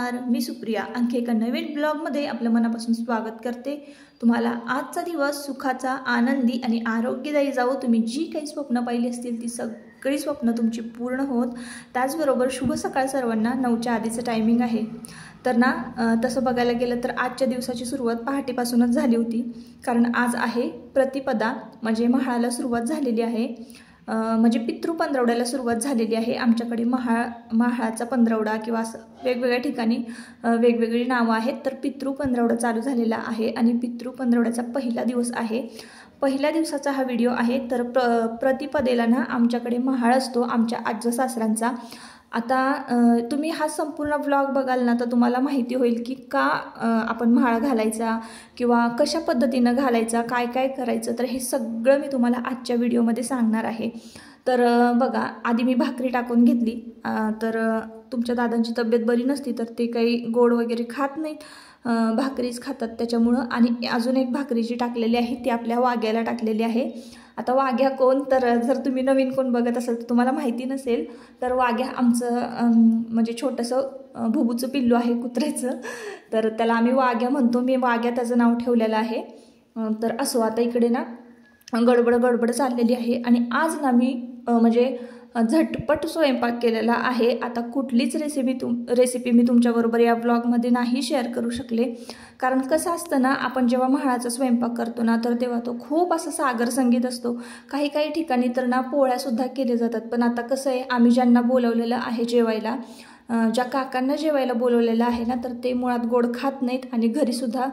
नमस्कार, मी सुप्रिया आणखी एका नवीन ब्लॉगमध्ये आपलं मनापासून स्वागत करते। तुम्हाला आजचा दिवस सुखाचा, आनंदी आणि आरोग्यदायी जावो। तुम्ही जी काही स्वप्न पाहिली असतील ती सगळी स्वप्न तुमची पूर्ण होत। त्याचबरोबर शुभ सकाळ सर्वांना। 9च्या आधीचं टायमिंग आहे। तर ना तसं बघायला गेलं तर आजच्या दिवसाची सुरुवात पहाटेपासूनच झाली होती, कारण आज आहे प्रतिपदा, म्हणजे म्हाळाला सुरुवात झालेली आहे। म्हणजे पितृ पंधरवड्याला सुरुवात झालेली आहे। आमच्याकडे म्हाळाचा पंधरवडा किंवा वेगवेगळ्या ठिकाणी वेगवेगळी नावं आहेत। तर पितृ पंधरवडा चालू झालेला आहे आणि पितृ पंधरवड्याचा पहिला दिवस आहे। पहिल्या दिवसाचा हा व्हिडिओ आहे। तर प्रतिपदेला ना आमच्याकडे म्हाळ असतो आमच्या आज्या सासऱ्यांचा। आता तुम्ही हा संपूर्ण व्लॉग बघाल ना तर तुम्हाला माहिती होईल की का आपण म्हाळ घालायचा किंवा कशा पद्धतीनं घालायचा, काय काय करायचं। तर हे सगळं मी तुम्हाला आजच्या व्हिडिओमध्ये सांगणार आहे। तर बघा, आधी मी भाकरी टाकून घेतली। तर तुमच्या दादांची तब्येत बरी नसती तर ते काही गोड वगैरे खात नाहीत, भाकरीच खातात त्याच्यामुळं। आणि अजून एक भाकरी जी टाकलेली आहे ती आपल्या वाग्याला टाकलेली आहे। आता वाघ्या कोण, तर जर तुम्ही नवीन कोण बघत असाल तर तुम्हाला माहिती नसेल, तर वाघ्या आमचं म्हणजे छोटंसं भुबूचं पिल्लू आहे कुत्र्याचं, तर त्याला आम्ही वाघ्या म्हणतो। मी वाघ्या त्याचं नाव ठेवलेलं आहे। तर असो, आता इकडे ना गडबड चाललेली आहे आणि आज ना मी म्हणजे झटपट स्वयंपाक केलेला आहे। आता कुठलीच रेसिपी मी तुमच्याबरोबर या ब्लॉगमध्ये नाही शेअर करू शकले, कारण कसं असतं ना, आपण जेव्हा म्हाळाचा स्वयंपाक करतो ना तर तेव्हा तो खूप असं सागर संगीत असतो। काही ठिकाणी तर ना पोळ्यासुद्धा केले जातात। पण आता कसं आहे, आम्ही ज्यांना बोलवलेलं आहे जेवायला, ज्या काकांना जेवायला बोलवलेलं आहे ना, तर ते मुळात गोड खात नाहीत आणि घरीसुद्धा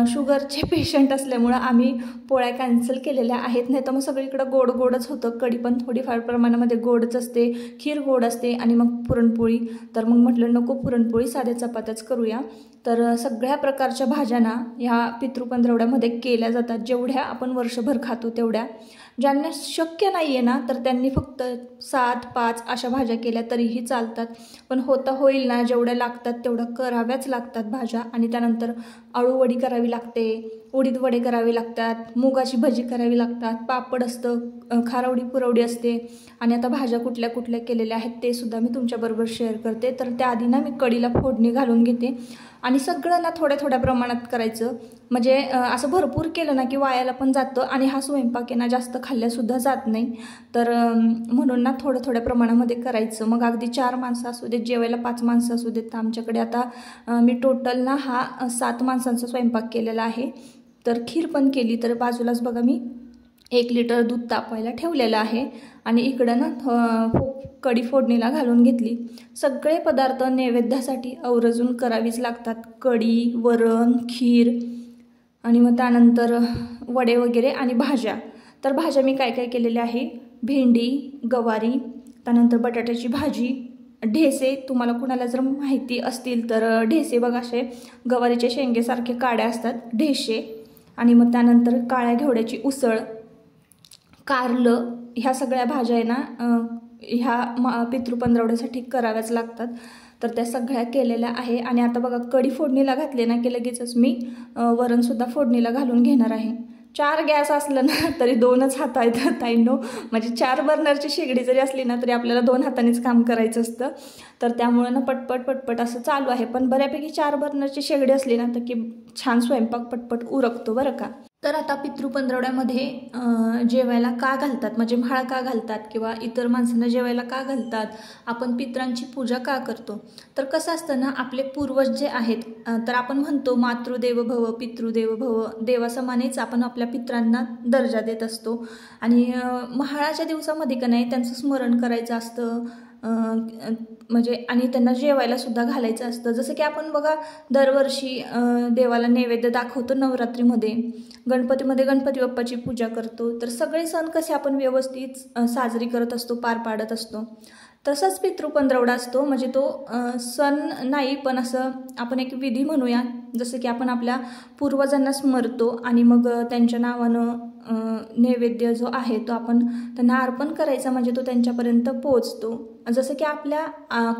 शुगरचे पेशंट असल्यामुळं आम्ही पोळ्या कॅन्सल केलेल्या आहेत। नाही तर मग सगळीकडं गोडच होतं। कढी पण थोडीफार प्रमाणामध्ये गोडच असते, खीर गोड असते आणि मग पुरणपोळी। तर मग म्हटलं नको, पुरणपोळी साध्या चपात्याच करूया। तर सगळ्या प्रकारच्या भाज्या ना ह्या पितृपंधरवड्यामध्ये केल्या जातात, जेवढ्या आपण वर्षभर खातो तेवढ्या। ज्यांना शक्य नाही आहे ना तर त्यांनी फक्त 7, 5 अशा भाज्या केल्या तरीही चालतात। पण होईल ना, जेवढ्या लागतात तेवढ्या कराव्याच लागतात भाज्या। आणि त्यानंतर अळूवडी करावी लागते, उडीद वडे करावे लागतात, मुगाची भजी करावी लागतात, पापड असतं, खारवडी पुरवडी असते। आणि आता भाज्या कुठल्या कुठल्या केलेल्या आहेत ते सुद्धा मी तुमच्याबरोबर शेअर करते। तर त्याआधी ना मी कढीला फोडणी घालून घेते आणि सगळं ना थोड्या प्रमाणात करायचं, म्हणजे असं भरपूर केलं ना की वायाला पण जातं आणि हा स्वयंपाक आहे ना जास्त खाल्ल्यासुद्धा जात नाही। तर म्हणून ना थोड्या प्रमाणामध्ये करायचं। मग अगदी 4 माणसं असू देत, जेवायला 5 माणसं असू देत। तर आमच्याकडे आता मी टोटल ना हा 7 माणसांचा स्वयंपाक केलेला आहे। तर खीर पण केली। तर बाजूलाच बघा मी 1 लिटर दूध तापायला ठेवलेलं आहे आणि इकडं ना कढी फोडणीला घालून घेतली। सगळे पदार्थ नैवेद्यासाठी आवर्जून करावीच लागतात, कढी, वरण, खीर आणि मग त्यानंतर वडे वगैरे आणि भाज्या। तर भाज्या मी काय केलेल्या आहे, भेंडी, गवारी, त्यानंतर बटाट्याची भाजी, ढेसे। तुम्हाला कुणाला जर माहिती असतील तर ढेसे बघा, असे गवारीच्या शेंगेसारखे काड्या असतात, ढेसे। आणि मग त्यानंतर काळ्या घेवड्याची उसळ, कारलं, ह्या सगळ्या भाज्या आहे ना ह्या पितृपंधरवड्यासाठी कराव्याच लागतात। तर त्या सगळ्या केलेल्या आहे। आणि आता बघा कढी फोडणीला घातले ना की लगेचच मी वरणसुद्धा फोडणीला घालून घेणार आहे। 4 गॅस असलं ना तरी 2च हात आहेत ताईंनो, म्हणजे 4 बर्नरची शेगडी जरी असली ना तरी आपल्याला 2 हातानेच काम करायचं असतं। तर त्यामुळे ना पटपट असं चालू आहे। पण बऱ्यापैकी 4 बर्नरची शेगडी असली ना तर की छान स्वयंपाक पटपट उरकतो बरं का। तर आता पितृपंधरवड्यामध्ये जेवायला का घालतात, म्हणजे म्हाळ का घालतात किंवा इतर माणसांना जेवायला का घालतात, आपण पितरांची पूजा का करतो। तर कसं असतं ना, आपले पूर्वज जे आहेत, तर आपण म्हणतो मातृदेव भव पितृदेव भव, देवासमानेच आपण आपल्या पितरांना दर्जा देत असतो। आणि म्हाळाच्या दिवसामध्ये का नाही त्यांचं स्मरण करायचं असतं, म्हणजे आणि त्यांना जेवायला सुद्धा घालायचं असतं। जसं की आपण बघा दरवर्षी देवाला नैवेद्य दाखवतो नवरात्रीमध्ये, गणपतीमध्ये गणपती बाप्पाची पूजा करतो। तर सगळे सण कसे आपण व्यवस्थित साजरी करत असतो, पार पाडत असतो। तसंच पितृपंधरवडा असतो, म्हणजे तो सण नाही पण असं आपण एक विधी म्हणूया। जसं की आपण आपल्या पूर्वजांना स्मरतो आणि मग त्यांच्या नावानं नैवेद्य जो आहे तो आपण त्यांना अर्पण करायचा, म्हणजे तो त्यांच्यापर्यंत पोहोचतो। जसं की आपल्या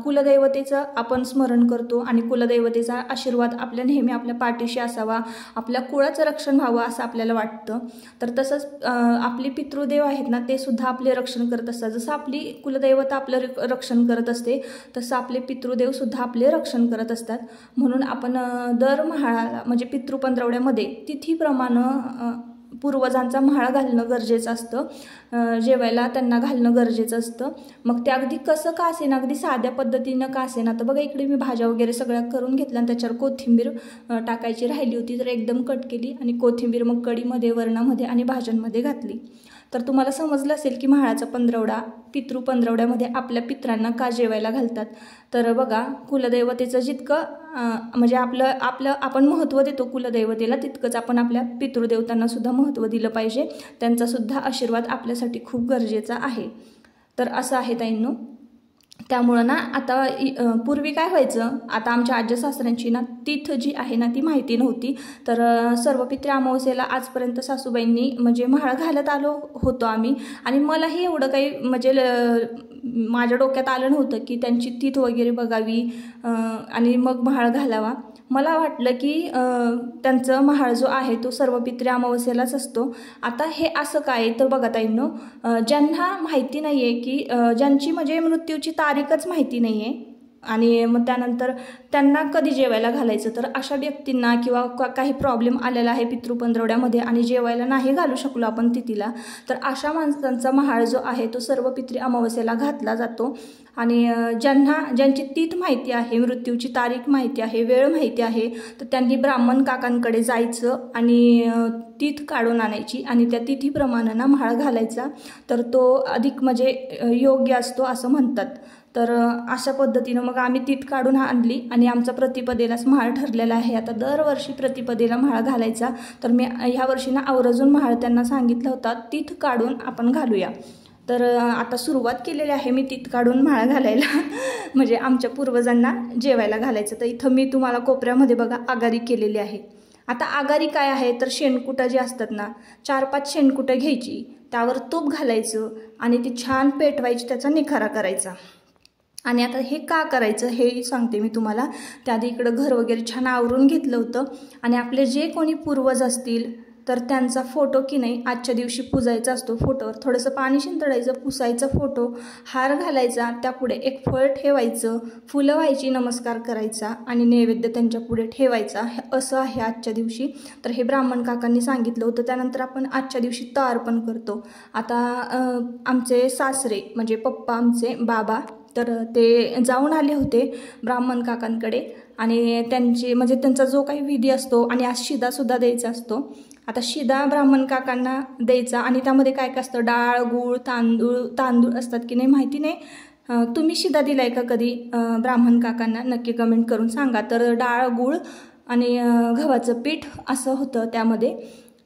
कुलदैवतेचं आपण स्मरण करतो आणि कुलदैवतेचा आशीर्वाद आपल्या नेहमी आपल्या पाठीशी असावा, आपल्या कुळाचं रक्षण व्हावं असं आपल्याला वाटतं. तर तसंच आपले पितृदेव आहेत ना, ते सुद्धा आपले रक्षण करत असतात. जसं आपली कुलदैवता आपलं रक्षण करत असते, तसं आपले पितृदेव सुद्धा आपले रक्षण करत असतात. म्हणून आपण दर म्हाळाला म्हणजे पितृपंधरवड्यामध्ये तिथीप्रमाणे पूर्वजांचा म्हाळ घालणं गरजेचं असतं, जेवायला त्यांना घालणं गरजेचं असतं. मग ते अगदी कसं का असेना, अगदी साध्या पद्धतीनं का असेना. तर बघा इकडे मी भाज्या वगैरे सगळ्या करून घेतल्या आणि त्याच्यावर कोथिंबीर टाकायची राहिली होती, तर एकदम कट केली आणि कोथिंबीर मग कढीमध्ये, वरणामध्ये आणि भाज्यांमध्ये घातली. तर तुम्हाला समजलं असेल की म्हाळाचा पंधरवडा, पितृपंधरवड्यामध्ये आपल्या पितरांना का जेवायला घालतात. तर बघा कुलदैवतेचं जितकं म्हणजे आपण महत्त्व देतो कुलदैवतेला, तितकंच आपण आपल्या पितृदेवतांना सुद्धा महत्त्व दिलं पाहिजे. त्यांचा सुद्धा आशीर्वाद आपल्यासाठी खूप गरजेचा आहे. तर असं आहे ताईंनो. त्यामुळं ना आता पूर्वी काय व्हायचं, आता आमच्या आजी सासऱ्यांची ना तीथ जी आहे ना ती माहिती नव्हती. तर सर्व पितृ अमावस्येला आजपर्यंत सासूबाईंनी म्हणजे म्हाळ घालत आलो होतो आम्ही, आणि मलाही एवढं काही म्हणजे माझ्या डोक्यात आलं नव्हतं की त्यांची तीथ वगैरे बघावी आणि मग म्हाळ घालावा. मला वाटलं की त्यांचं म्हाळ जो आहे तो सर्व पितृ अमावस्येलाच असतो. आता हे असं काय, तर बघा ताईंनो, ज्यांना माहिती नाही आहे की ज्यांची म्हणजे मृत्यूची तारीखच माहिती नाही आहे आणि मग त्यानंतर त्यांना कधी जेवायला घालायचं, तर अशा व्यक्तींना किंवा काही प्रॉब्लेम आलेला आहे पितृपंधरवड्यामध्ये आणि जेवायला नाही घालू शकलो आपण तिथीला, तर अशा माणसांचा म्हाळ जो आहे तो सर्व पितृ अमावस्येला घातला जातो. आणि ज्यांची तीथ माहिती आहे, मृत्यूची तारीख माहिती आहे, वेळ माहिती आहे, तर त्यांनी ब्राह्मण काकांकडे जायचं आणि तीथ काढून आणायची आणि त्या तिथीप्रमाणे ना म्हाळ घालायचा, तर तो अधिक म्हणजे योग्य असतो असं म्हणतात. तर अशा पद्धतीनं मग आम्ही तीथ काढून आणली आणि आमचा प्रतिपदेलाच म्हाळ ठरलेला आहे. आता दरवर्षी प्रतिपदेला म्हाळ घालायचा, तर मी ह्या वर्षी ना आवर्जून म्हाळ त्यांना सांगितलं होता तीथ काढून आपण घालूया. तर आता सुरुवात केलेली आहे मी तीथ काढून म्हाळ घालायला म्हणजे आमच्या पूर्वजांना जेवायला घालायचं. तर इथं मी तुम्हाला कोपऱ्यामध्ये बघा आगारी केलेली आहे. आता आगारी काय आहे, तर शेणकुटं जी असतात ना, 4-5 शेणकुटं घ्यायची, त्यावर तूप घालायचं आणि ती छान पेटवायची, त्याचा निखारा करायचा. आणि आता हे का करायचं हे सांगते मी तुम्हाला. त्याआधी इकडं घर वगैरे छान आवरून घेतलं होतं आणि आपले जे कोणी पूर्वज असतील तर त्यांचा फोटो की नाही आजच्या दिवशी पुजायचा असतो. फोटोवर थोडंसं पाणी शिंतडायचं, पुसायचा फोटो, हार घालायचा, त्यापुढे एक फळ ठेवायचं, फुलं व्हायची, नमस्कार करायचा आणि नैवेद्य त्यांच्या पुढे ठेवायचा. असं आहे आजच्या दिवशी. तर हे ब्राह्मण काकांनी सांगितलं होतं. त्यानंतर आपण आजच्या दिवशी अर्पण करतो. आता आमचे सासरे म्हणजे पप्पा, आमचे बाबा, तर ते जाऊन आले होते ब्राह्मण काकांकडे आणि त्यांचा जो काही विधी असतो आणि आज शिदासुद्धा द्यायचा असतो. आता शिदा ब्राह्मण काकांना द्यायचा आणि त्यामध्ये काय काय असतं, डाळ, गूळ, तांदूळ असतात की नाही माहिती नाही. तुम्ही शिदा दिलाय का कधी ब्राह्मण काकांना? नक्की कमेंट करून सांगा. तर डाळ, गूळ आणि गव्हाचं पीठ असं होतं त्यामध्ये.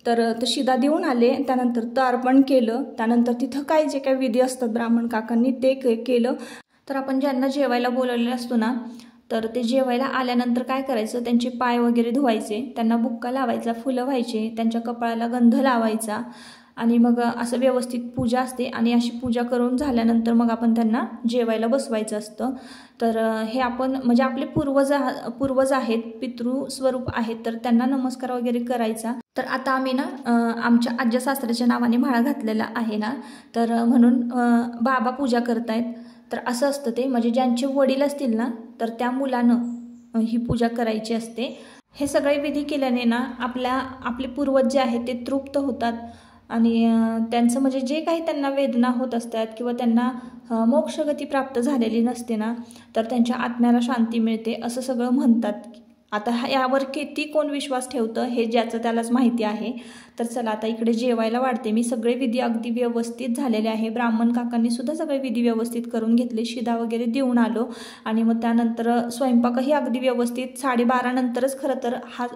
तर शिदा देऊन आले, त्यानंतर अर्पण केलं. त्यानंतर तिथं काय जे काही विधी असतात ब्राह्मण काकांनी ते केलं. तर आपण ज्यांना जेवायला बोलवलेलं असतो ना, तर ते जेवायला आल्यानंतर काय करायचं, त्यांचे पाय वगैरे धुवायचे, त्यांना बुक्का लावायचा, फुलं व्हायचे, त्यांच्या कपाळाला गंध लावायचा आणि मग असं व्यवस्थित पूजा असते. आणि अशी पूजा करून झाल्यानंतर मग आपण त्यांना जेवायला बसवायचं असतं. तर हे आपण म्हणजे आपले पूर्वज आहेत, पितृस्वरूप आहेत, तर त्यांना नमस्कार वगैरे करायचा. तर आता आम्ही ना आमच्या आज्या सासऱ्याच्या नावाने म्हाळ घातलेला आहे ना, तर म्हणून बाबा पूजा करतायत. तर असं असतं ते, म्हणजे ज्यांचे वडील असतील ना तर त्या मुलानं ही पूजा करायची असते. हे सगळे विधी केल्याने ना आपले पूर्वज जे आहेत ते तृप्त होतात आणि त्यांचं म्हणजे जे काही त्यांना वेदना होत असतात किंवा त्यांना मोक्षगती प्राप्त झालेली नसते ना, तर त्यांच्या आत्म्याला शांती मिळते असं सगळं म्हणतात. आता यावर किती कोण विश्वास ठेवतं हे ज्याचं त्यालाच माहिती आहे. तर चला आता इकडे जेवायला वाढते मी. सगळे विधी अगदी व्यवस्थित झालेले आहे. ब्राह्मण काकांनी सुद्धा सगळे विधी व्यवस्थित करून घेतले, शिदा वगैरे देऊन आलो आणि मग त्यानंतर स्वयंपाकही अगदी व्यवस्थित 12:30 नंतरच खरं तर हा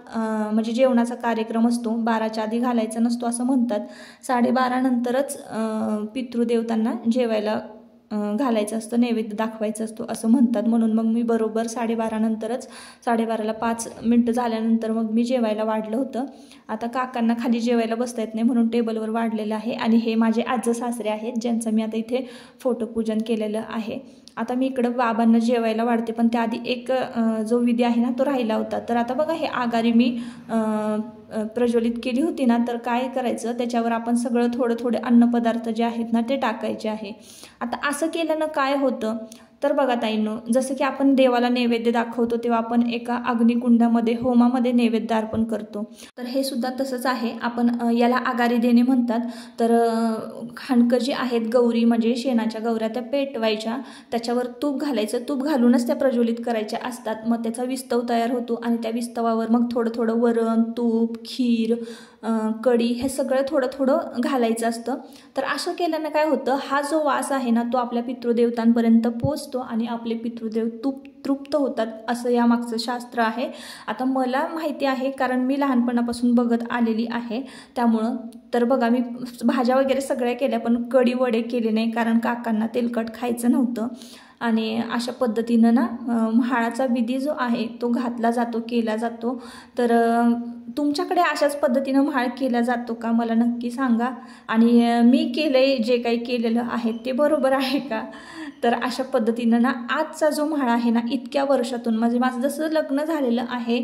म्हणजे जेवणाचा कार्यक्रम असतो. 12च्या आधी घालायचा नसतो असं म्हणतात. 12:30 नंतरच पितृदेवतांना जेवायला घालायचं असतं, नैवेद्य दाखवायचं असतो असं म्हणतात. म्हणून मग मी बरोबर 12:30 नंतरच 12:30ला 5 मिनटं झाल्यानंतर मग मी जेवायला वाढलं होतं. आता काकांना खाली जेवायला बसता येत नाही म्हणून टेबलवर वाढलेलं आहे. आणि हे माझे आज्जे सासरे आहेत ज्यांचं मी आता इथे फोटोपूजन केलेलं आहे. आता मी इकडं बाबांना जेवायला वाढते, पण त्याआधी एक जो विधी आहे ना तो राहिला होता. तर आता बघा हे आगारी मी प्रज्वलित केली होती ना, तर काय करायचं त्याच्यावर आपण सगळं थोडं थोडे अन्नपदार्थ जे आहेत ना ते टाकायचे आहे. आता असं केल्यानं काय होतं तर बघा ताईंनो, जसं की आपण देवाला नैवेद्य दाखवतो तेव्हा आपण एका अग्निकुंडामध्ये होमामध्ये नैवेद्य अर्पण करतो, तर हे सुद्धा तसंच आहे. आपण याला आगारी देणे म्हणतात. तर खांडकं जी आहेत गौरी म्हणजे शेणाच्या गौऱ्या त्या पेटवायच्या, त्याच्यावर तूप घालायचं, तूप घालूनच त्या प्रज्वलित करायच्या असतात. मग त्याचा विस्तव तयार होतो आणि त्या विस्तवावर मग थोडं थोडं वरण, तूप, खीर, कढी हे सगळं थोडं थोडं घालायचं असतं. तर असं केल्यानं काय होतं, हा जो वास आहे ना तो आपल्या पितृदेवतांपर्यंत पोचतो आणि आपले पितृदेव तृप्त होतात, असं यामागचं शास्त्र आहे. आता मला माहिती आहे कारण मी लहानपणापासून बघत आलेली आहे त्यामुळं. तर बघा मी भाज्या वगैरे सगळ्या केल्या, पण कढी वडे केले नाही कारण काकांना तेलकट खायचं नव्हतं. आणि अशा पद्धतीनं ना म्हाळाचा विधी जो आहे तो घातला जातो, केला जातो. तर तुमच्याकडे अशाच पद्धतीनं म्हाळ केला जातो का मला नक्की सांगा. आणि मी केलंय जे काही केलेलं आहे ते बरोबर आहे का. तर अशा पद्धतीनं ना आजचा जो म्हाळ आहे ना इतक्या वर्षातून म्हणजे माझं जसं लग्न झालेलं आहे,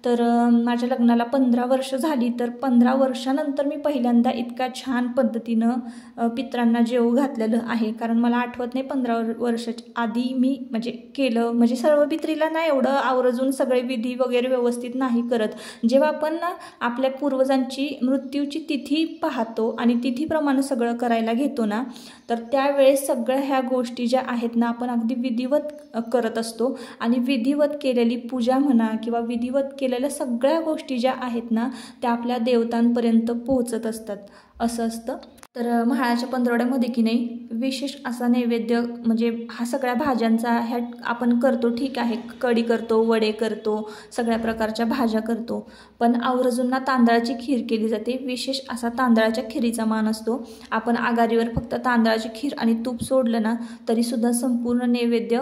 तर माझ्या लग्नाला 15 वर्ष झाली, तर 15 वर्षानंतर मी पहिल्यांदा इतक्या छान पद्धतीनं पितरांना जेवू घातलेलं आहे. कारण मला आठवत नाही 15 वर्षाच्या आधी मी म्हणजे केलं, म्हणजे सर्व पित्रीला नाही एवढं आवर्जून सगळे विधी वगैरे व्यवस्थित नाही करत. जेव्हा आपण ना आपल्या पूर्वजांची मृत्यूची तिथी पाहतो आणि तिथीप्रमाणे सगळं करायला घेतो ना, तर त्यावेळेस सगळ्या ह्या गोष्टी ज्या आहेत ना आपण अगदी विधिवत करत असतो. आणि विधिवत केलेली पूजा म्हणा किंवा विधिवत केलेल्या सगळ्या गोष्टी ज्या आहेत ना त्या आपल्या देवतांपर्यंत पोहोचत असतात, असं असतं. तर म्हाळाच्या पंधरवड्यामध्ये की नाही विशेष असा नैवेद्य म्हणजे हा सगळ्या भाज्यांचा ह्या आपण करतो, ठीक आहे, कढी करतो, वडे करतो, सगळ्या प्रकारच्या भाज्या करतो, पण आवर्जून ना तांदळाची खीर केली जाते. विशेष असा तांदळाच्या खिरीचा मान असतो. आपण आगारीवर फक्त तांदळाची खीर आणि तूप सोडलं ना तरीसुद्धा संपूर्ण नैवेद्य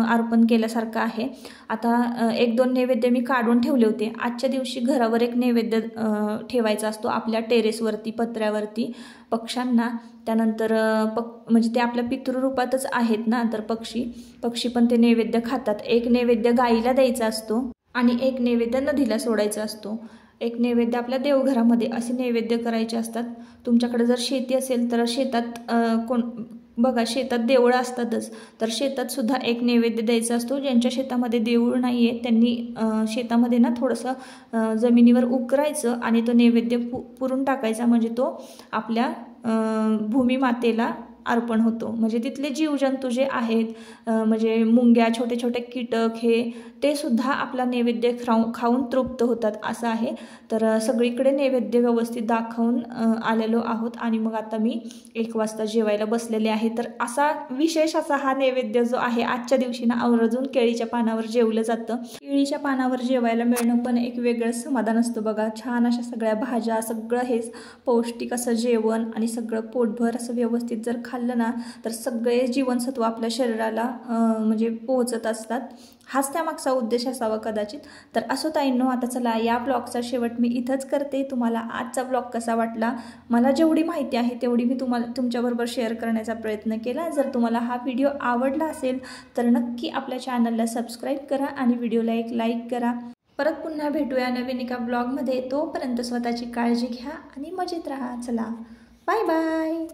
अर्पण केल्यासारखं आहे. आता 1-2 नैवेद्य मी काढून ठेवले होते. आजच्या दिवशी घरावर एक नैवेद्य ठेवायचा असतो आपल्या टेरेसवरती, पत्र्यावरती पक्ष्यांना. त्यानंतर म्हणजे ते आपल्या पितृरूपातच आहेत ना, तर पक्षी पण ते नैवेद्य खातात. एक नैवेद्य गाईला द्यायचा असतो आणि एक नैवेद्य नदीला सोडायचा असतो. एक नैवेद्य आपल्या देवघरामध्ये असे नैवेद्य करायचे असतात. तुमच्याकडे जर शेती असेल तर शेतात बघा शेतात देवळं असतातच, तर शेतात सुद्धा एक नैवेद्य द्यायचा असतो. ज्यांच्या शेतामध्ये देऊळ नाही आहे त्यांनी शेतामध्ये ना थोडंसं जमिनीवर उकरायचं आणि तो नैवेद्य पुरून टाकायचा, म्हणजे तो आपल्या भूमिमातेला अर्पण होतो. म्हणजे तिथले जीवजंतू जे आहेत म्हणजे मुंग्या, छोटे छोटे कीटक हे ते सुद्धा आपला नैवेद्य खाऊन तृप्त होतात, असं आहे. तर सगळीकडे नैवेद्य व्यवस्थित दाखवून आलेलो आहोत आणि मग आता मी 1 वाजता जेवायला बसलेले आहे. तर असा विशेष असा हा नैवेद्य जो आहे आजच्या दिवशी ना आवर्जून केळीच्या पानावर जेवलं जातं. केळीच्या पानावर जेवायला मिळणं पण एक वेगळंच समाधान असतं बघा. छान अशा सगळ्या भाज्या, सगळं हेच पौष्टिक असं जेवण आणि सगळं पोटभर असं व्यवस्थित जर खाल्लं ना तर सगळे जीवनसत्व आपल्या शरीराला म्हणजे पोहोचत असतात. हाच त्यामागचा उद्देश असावा कदाचित. तर असो ताईंनो, आता चला या ब्लॉगचा शेवट मी इथंच करते. तुम्हाला आजचा ब्लॉग कसा वाटला, मला जेवढी माहिती आहे तेवढी मी तुमच्याबरोबर शेअर करण्याचा प्रयत्न केला. जर तुम्हाला हा व्हिडिओ आवडला असेल तर नक्की आपल्या चॅनलला सबस्क्राईब करा आणि व्हिडिओला एक लाईक करा. परत पुन्हा भेटूया नवीन एका ब्लॉगमध्ये. तोपर्यंत स्वतःची काळजी घ्या आणि मजेत राहा. चला बाय बाय.